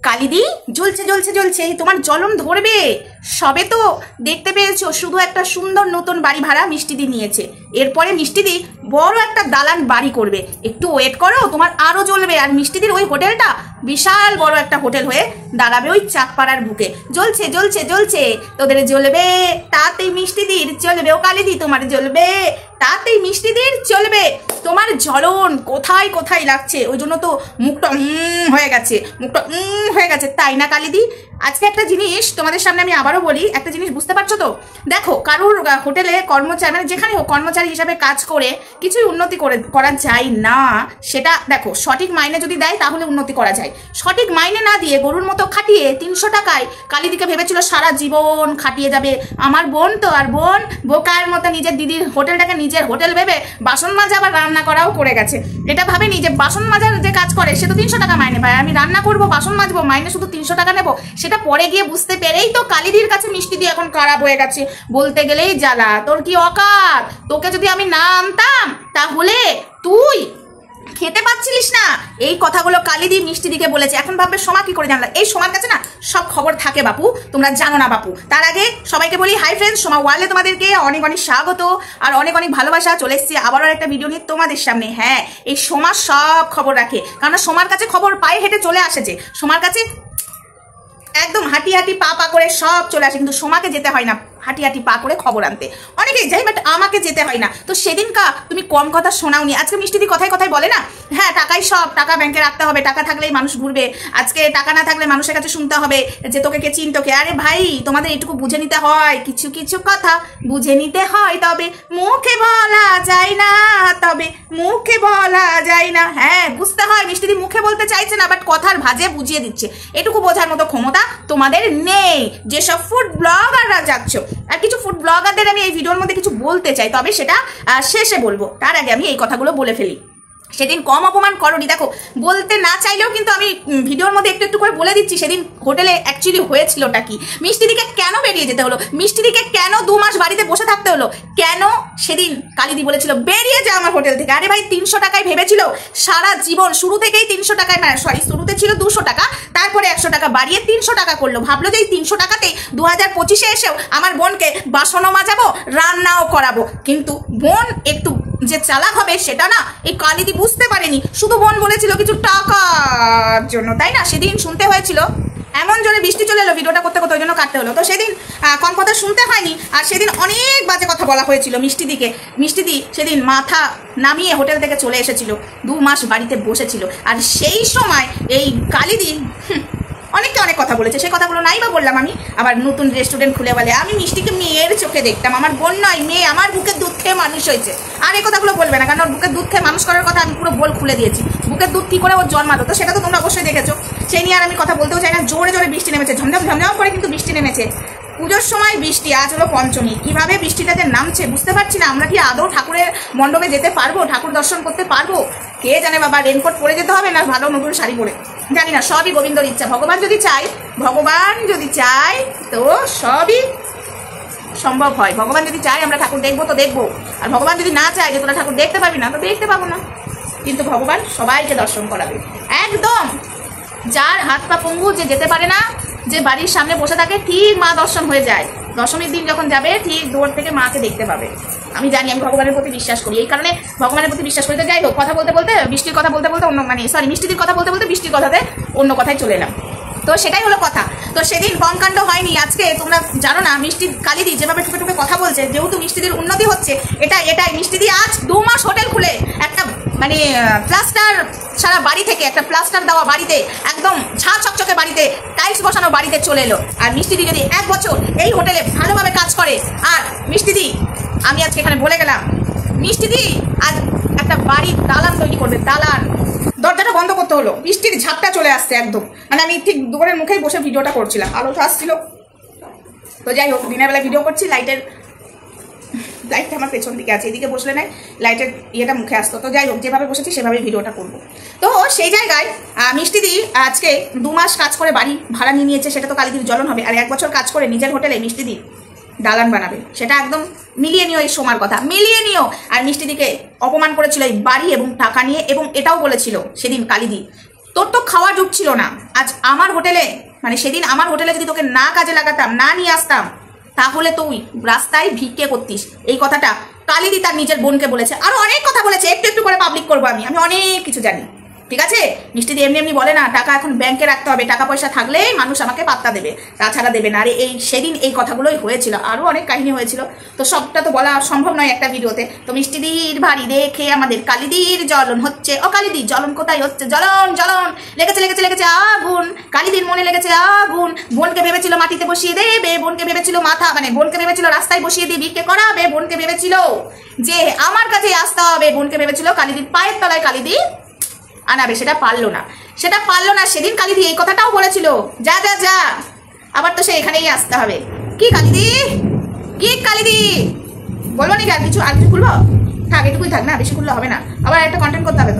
কালিদি জ্বলছে জ্বলছে জ্বলছে, তোমার জ্বলন ধরবে। সবে তো দেখতে পেয়েছো শুধু একটা সুন্দর নতুন বাড়ি ভাড়া মিষ্টিদি নিয়েছে, এরপরে মিষ্টিদি বড় একটা দালান বাড়ি করবে। একটু ওয়েট করো, তোমার আরো জ্বলবে। আর মিষ্টিদির ওই হোটেলটা বিশাল বড় একটা হোটেল হয়ে দাঁড়াবে ওই চাঁদপাড়ার বুকে। জ্বলছে জ্বলছে জ্বলছে, তোদের জ্বলবে তাতেই মিষ্টিদির চলবে। ও কালিদি তোমার জ্বলবে তাতেই মিষ্টিদির চলবে। তোমার জ্বলন কোথায় কোথায় লাগছে, ওই জন্য তো মুখটা হয়ে গেছে, মুখটা হয়ে গেছে, তাই না কালিদি? আজকে একটা জিনিস তোমাদের সামনে আমি আবারও বলি, একটা জিনিস বুঝতে পারছো তো? দেখো, কারোর হোটেলে কর্মচারী মানে যেখানে হোক কর্মচারী হিসাবে কাজ করে কিছুই উন্নতি করা যায় না। সেটা দেখো, সঠিক মাইনে যদি দেয় তাহলে উন্নতি করা যায়। সঠিক মাইনে না দিয়ে গরুর মতো খাটিয়ে 300 টাকায় কালিদিকে ভেবেছিল সারা জীবন খাটিয়ে যাবে। আমার বোন তো, আর বোন বোকার মতো নিজের দিদির হোটেলটাকে নিজের হোটেল ভেবে বাসন মাজা আবার রান্না করাও করে গেছে। এটা ভাবেনি যে বাসন মাজার যে কাজ করে সে তো 300 টাকা মাইনে পায়, আমি রান্না করবো বাসন মাজবো মাইনে শুধু 300 টাকা নেবো। সেটা পরে গিয়ে বুঝতে পেরেই তো কালিদির কাছে মিষ্টিদি এখন খারাপ হয়ে গেছে। বলতে গেলেই জ্বালা, তোর কি অকাত? তোকে যদি আমি না আনতাম তাহলে তুই খেতে পাচ্ছিলিস না। এই কথাগুলো কালিদি মিষ্টিদিকে বলেছে। এখন ভাববে সোমা কি করে জানলা? এই সোমার কাছে না সব খবর থাকে বাপু, তোমরা জানো না বাপু। তার আগে সবাইকে বলি হাই ফ্রেন্ডস, সোমা ওয়ার্ল্ডে তোমাদেরকে অনেক অনেক স্বাগত আর অনেক অনেক ভালোবাসা। চলে এসেছি আবারও একটা ভিডিও নিয়ে তোমাদের সামনে। হ্যাঁ, এই সোমা সব খবর রাখে, কারণ সোমার কাছে খবর পায়ে হেঁটে চলে আসেছে। সোমার কাছে একদম হাঁটি হাঁটি পা পা করে সব চলে আসে, কিন্তু সোমাকে যেতে হয় না হাঁটি হাঁটি পা করে খবর আনতে। অনেকেই যাই, বাট আমাকে যেতে হয় না। তো সেদিনকা তুমি কম কথা শোনাওনি। আজকে মিষ্টিদি কথায় কথায় বলে না, হ্যাঁ টাকাই সব, টাকা ব্যাংকে রাখতে হবে, টাকা থাকলেই মানুষ ঘুরবে, আজকে টাকা না থাকলে মানুষের কাছে শুনতে হবে যে তোকে কে চিনতো কে। আরে ভাই, তোমাদের এটুকু বুঝে নিতে হয়, কিছু কিছু কথা বুঝে নিতে হয়, তবে মুখে বলা যায় না, তবে মুখে বলা যায় না। হ্যাঁ বুঝতে হয়, মিষ্টিদি মুখে বলতে চাইছে না, বাট কথার ভাজে বুঝিয়ে দিচ্ছে। এটুকু বোঝার মতো ক্ষমতা তোমাদের নেই, যেসব ফুড ব্লগাররা যাচ্ছ। আর কিছু ফুড ব্লগারদের আমি এই ভিডিওর মধ্যে কিছু বলতে চাই, তবে সেটা শেষে বলবো। তার আগে আমি এই কথাগুলো বলে ফেলি। সেদিন কম অপমান করনি, দেখো বলতে না চাইলেও কিন্তু আমি ভিডিওর মধ্যে একটু একটু করে বলে দিচ্ছি সেদিন হোটেলে অ্যাকচুয়ালি হয়েছিলটা কি। মিষ্টিদিকে কেন বেরিয়ে যেতে হলো, মিষ্টিদিকে কেন 2 মাস বাড়িতে বসে থাকতে হলো, কেন সেদিন কালিদি বলেছিল বেরিয়ে যা আমার হোটেল থেকে। আরে ভাই, 300 টাকায় ভেবেছিল সারা জীবন, শুরু থেকেই 300 টাকায়, সরি শুরুতে ছিল 200 টাকা, তারপরে 100 টাকা বাড়িয়ে 300 টাকা করলো। ভাবলো যে এই 300 টাকাতেই 2025-এ এসেও আমার বোনকে বাসনও মাজাবো রান্নাও করাবো। কিন্তু বোন একটু যে চালাক হবে সেটা না এই কালিদি বুঝতে পারেনি। শুধু বোন বলেছিল কিছু টাকার জন্য, তাই না? সেদিন শুনতে হয়েছিল, এমন জোরে বৃষ্টি চলে এলো ভিডিওটা করতে করতে, ওই জন্য কাটতে হলো। তো সেদিন কম কথা শুনতে হয়নি, আর সেদিন অনেক বাজে কথা বলা হয়েছিল মিষ্টিদিকে। মিষ্টিদি সেদিন মাথা নামিয়ে হোটেল থেকে চলে এসেছিল, 2 মাস বাড়িতে বসেছিল। আর সেই সময় এই কালিদি অনেককে অনেক কথা বলেছে, সেই কথাগুলো নাই বা বললাম আমি। আবার নতুন রেস্টুরেন্ট খুলে বলে আমি মিষ্টিকে মেয়ের চোখে দেখতাম, আমার বোন নয় মেয়ে, আমার বুকের দুধ খেয়ে মানুষ হয়েছে। আর এই কথাগুলো বলবে না, কারণ ওর বুকের দুধ খেয়ে মানুষ করার কথা আমি পুরো বল খুলে দিয়েছি। বুকের দুধ কী করে ওর জন্মাতো তো সেটা তো তোমরা অবশ্যই দেখেছো। সেই নিয়ে আর আমি কথা বলতেও চাই না। জোরে জোরে বৃষ্টি নেমেছে, ঝমঝম ঝমঝম করে কিন্তু বৃষ্টি নেমেছে। পুজোর সময় বৃষ্টি, আজ হলো পঞ্চমী, কিভাবে বৃষ্টিটাতে নামছে বুঝতে পারছি না। আমরা কি আদৌ ঠাকুরের মণ্ডপে যেতে পারবো, ঠাকুর দর্শন করতে পারবো? কে জানে বাবা। রেনকোট পরে যেতে হবে না ভালো নতুন শাড়ি পরে, জানি না। সবই গোবিন্দর ইচ্ছা। ভগবান যদি চায় তো সবই সম্ভব হয়। ভগবান যদি চায় আমরা ঠাকুর দেখবো তো দেখবো, আর ভগবান যদি না চায় যে তোরা ঠাকুর দেখতে পাবি না তো দেখতে পাবো না। কিন্তু ভগবান সবাইকে দর্শন করাবে একদম। যার হাত পা পঙ্গু, যে যেতে পারে না, যে বাড়ির সামনে বসে থাকে, ঠিক মা দর্শন হয়ে যায়। দশমীর দিন যখন যাবে ঠিক দূর থেকে মাকে দেখতে পাবে। আমি জানি, আমি ভগবানের প্রতি বিশ্বাস করি, এই কারণে ভগবানের প্রতি বিশ্বাস করি। তো যাই হোক, কথা বলতে বলতে বৃষ্টির কথা বলতে বলতে অন্য মিষ্টিদির কথা বলতে বলতে বৃষ্টির কথাতে অন্য কথায় চলে এলাম। তো সেটাই হলো কথা। তো সেদিন কম কাণ্ড হয়নি। আজকে তোমরা জানো না মিষ্টি কালিদি যেভাবে টুকে টুকে কথা বলছে, যেহেতু মিষ্টিদির উন্নতি হচ্ছে, এটাই মিষ্টিদি আজ 2 মাস হোটেল খুলে একটা মানে প্লাস্টার সারা বাড়ি থেকে, একটা প্লাস্টার দেওয়া বাড়িতে, একদম ঝাঁ চকচকে বাড়িতে, টাইলস বসানো বাড়িতে চলে এলো। আর মিষ্টিদি যদি 1 বছর এই হোটেলে ভালোভাবে কাজ করে, আর মিষ্টিদি, আমি আজকে এখানে বলে গেলাম, মিষ্টিদি আজ একটা বাড়ির দালান তৈরি করবে, দালান। দরজাটা বন্ধ করতে হলো, বৃষ্টির ঝাপটা চলে আসছে একদম। মানে আমি ঠিক দুপুরের মুখেই বসে ভিডিওটা করছিলাম, আলোটা আসছিল। তো যাই হোক, দিনের বেলা ভিডিও করছি, লাইটটা আমার পেছন দিকে আছে, এদিকে বসলে নাই লাইটের ইয়েটা মুখে আসতো। তো যাই হোক, যেভাবে বসেছি সেভাবে ভিডিওটা করবো। তো সেই জায়গায় মিষ্টিদি আজকে 2 মাস কাজ করে বাড়ি ভাড়া নিয়ে নিয়েছে, সেটা তো কালিদির জ্বলন হবে। আর 1 বছর কাজ করে নিজের হোটেলে মিষ্টিদি দালান বানাবে, সেটা একদম মিলিয়ে নিও। এই সোমার কথা মিলিয়ে নিও। আর মিষ্টিদিকে অপমান করেছিল এই বাড়ি এবং টাকা নিয়ে, এবং এটাও বলেছিল সেদিন কালিদি তোর তো খাওয়া জুটছিল না। আজ আমার হোটেলে, মানে সেদিন আমার হোটেলে যদি তোকে না কাজে লাগাতাম, না নিয়ে আসতাম, তাহলে তুই রাস্তায় ভিক্ষে করতিস। এই কথাটা কালিদি তার নিজের বোনকে বলেছে, আরো অনেক কথা বলেছে, একটু একটু করে পাবলিক করবো আমি অনেক কিছু জানি, ঠিক আছে? মিষ্টিদি এমনি এমনি বলে না, টাকা এখন ব্যাংকে রাখতে হবে, টাকা পয়সা থাকলে মানুষ আমাকে পাত্তা দেবে, তাছাড়া দেবে না। আরে এই সেদিন এই কথাগুলোই হয়েছিল, আরও অনেক কাহিনী হয়েছিল, তো সবটা তো বলা সম্ভব নয় একটা ভিডিওতে। তো মিষ্টিদির ভারী দেখে আমাদের কালিদির জ্বলন হচ্ছে। ও কালিদি জ্বলন কোথায় হচ্ছে? জ্বলন জ্বলন লেগেছে লেগেছে লেগেছে আগুন, কালিদির মনে লেগেছে আগুন। বোনকে ভেবেছিল মাটিতে বসিয়ে দেবে, বোনকে ভেবেছিল বোনকে ভেবেছিল রাস্তায় বসিয়ে দিয়ে ভিক্ষে করাবে, বোনকে ভেবেছিল যে আমার কাছে আসতে হবে, বোনকে ভেবেছিল কালিদির পায়ের তলায় কালিদি আনাবে, সেটা পারলো না, সেদিন কালিদি এই কথাটাও বলেছিল, যা যা যা, আবার তো সে এখানেই আসতে হবে। কি কালিদি, কি কালিদি বলবো নাকি আর কিছু খুলবো? থাক, এটুকুই থাক না, বেশি খুললে হবে না, আবার একটা কন্টেন্ট করতে হবে।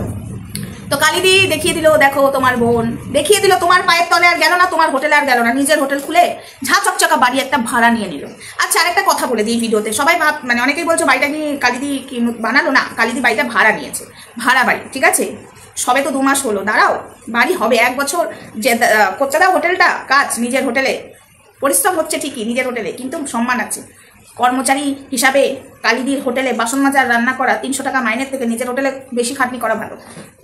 তো কালিদি দেখিয়ে দিল, দেখো তোমার বোন দেখিয়ে দিল, তোমার পায়ের তলে আর গেল না, তোমার হোটেলে আর গেল না, নিজের হোটেল খুলে ঝা চকচকা বাড়ি একটা ভাড়া নিয়ে নিল। আচ্ছা, আরেকটা কথা বলে দিই ভিডিওতে, সবাই মানে অনেকেই বলছো বাড়িটা কি কালিদি কি বানালো? না, কালিদি বাড়িটা ভাড়া নিয়েছে, ভাড়া বাড়ি, ঠিক আছে? সবে তো 2 মাস হলো, দাঁড়াও, বাড়ি হবে 1 বছর। যে করতে দাও হোটেলটা কাজ, নিজের হোটেলে পরিশ্রম হচ্ছে ঠিকই, নিজের হোটেলে কিন্তু সম্মান আছে। কর্মচারী হিসাবে কালিদির হোটেলে বাসন মাজার রান্না করা 300 টাকা মাইনের থেকে নিজের হোটেলে বেশি খাটনি করা ভালো,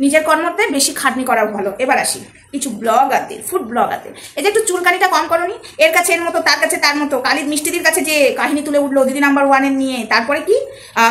নিজের কর্মতে বেশি খাটনি করা ভালো। এবার আসি কিছু ব্লগারদের, ফুড ব্লগারদের, এই যে একটু চুলকানিটা কম করনি, এর কাছে এর মতো, তার কাছে তার মতো। কালিদ মিষ্টিদির কাছে যে কাহিনী তুলে উঠলো দিদি নাম্বার 1 নিয়ে, তারপরে কি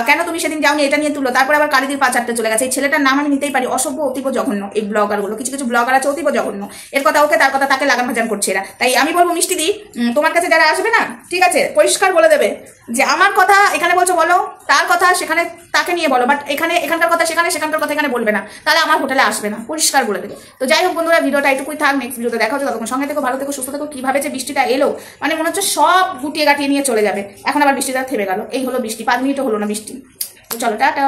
কেন তুমি সেদিন যাওনি এটা নিয়ে তুললো, তারপরে আবার কালিদির পা চারটে চলে গেছে। এই ছেলেটার নাম আমি নিতেই পারি, অসভ্য, অতীব জঘন্য। এই ব্লগারগুলো, কিছু কিছু ব্লগার আছে অতীব জঘন্য, এর কথা ওকে, তার কথা তাকে লাগাম ভাজাম করছে এরা। তাই আমি বলবো মিষ্টিদি, তোমার কাছে যারা আসবে না, ঠিক আছে, পরিষ্কার বলে দেবে যে আমার কথা এখানে বলছো বলো, তার কথা সেখানে তাকে নিয়ে বলো, বাট এখানকার কথা সেখানে, সেখানকার কথা এখানে বলবে না, তাহলে আমার হোটেলে আসবে না, পরিষ্কার বলে দেবে। তো যাই হোক বন্ধুরা, ভিডিওটা এটুকুই থাক, নেক্সট ভিডিওতে দেখা হচ্ছে, ততক্ষণ সঙ্গে থেকো, ভালো থেকো, সুস্থ থেকো। কিভাবে যে বৃষ্টিটা এলো, মানে মনে হচ্ছে সব গুটিয়ে গাটিয়ে নিয়ে চলে যাবে, এখন আবার বৃষ্টিটা থেমে গেল। এই হলো বৃষ্টি, 5 মিনিটও হলো না বৃষ্টি। তো চলো, টাটা।